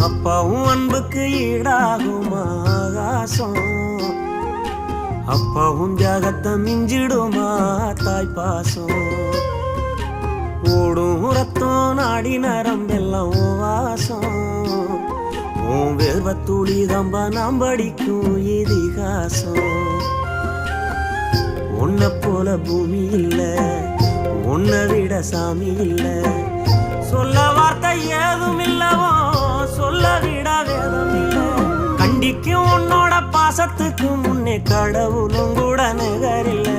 அப்பாவும் அன்புக்கு ஈடாகுமா ஆகாசம், அப்பாவும் ஜாகத்தை மிஞ்சிடுமா தாய் பாசம். ஓடும் ரத்தம் நாடி நரம்பெல்லாம் ஓ வாசம், உன் வேர்வத்துளி தம்ப நாம் படிக்கும் இதிகாசம். உன்னை போல பூமி இல்ல, உன்னை விட சாமி இல்ல, சொல்ல வார்த்தை ஏதும் இல்லவோ சொல்ல விட வேதம் இல்ல. கண்டிக்கும் உன்னோட பாசத்துக்கு முன்னே கடவுளும் கூட நிகரில்ல.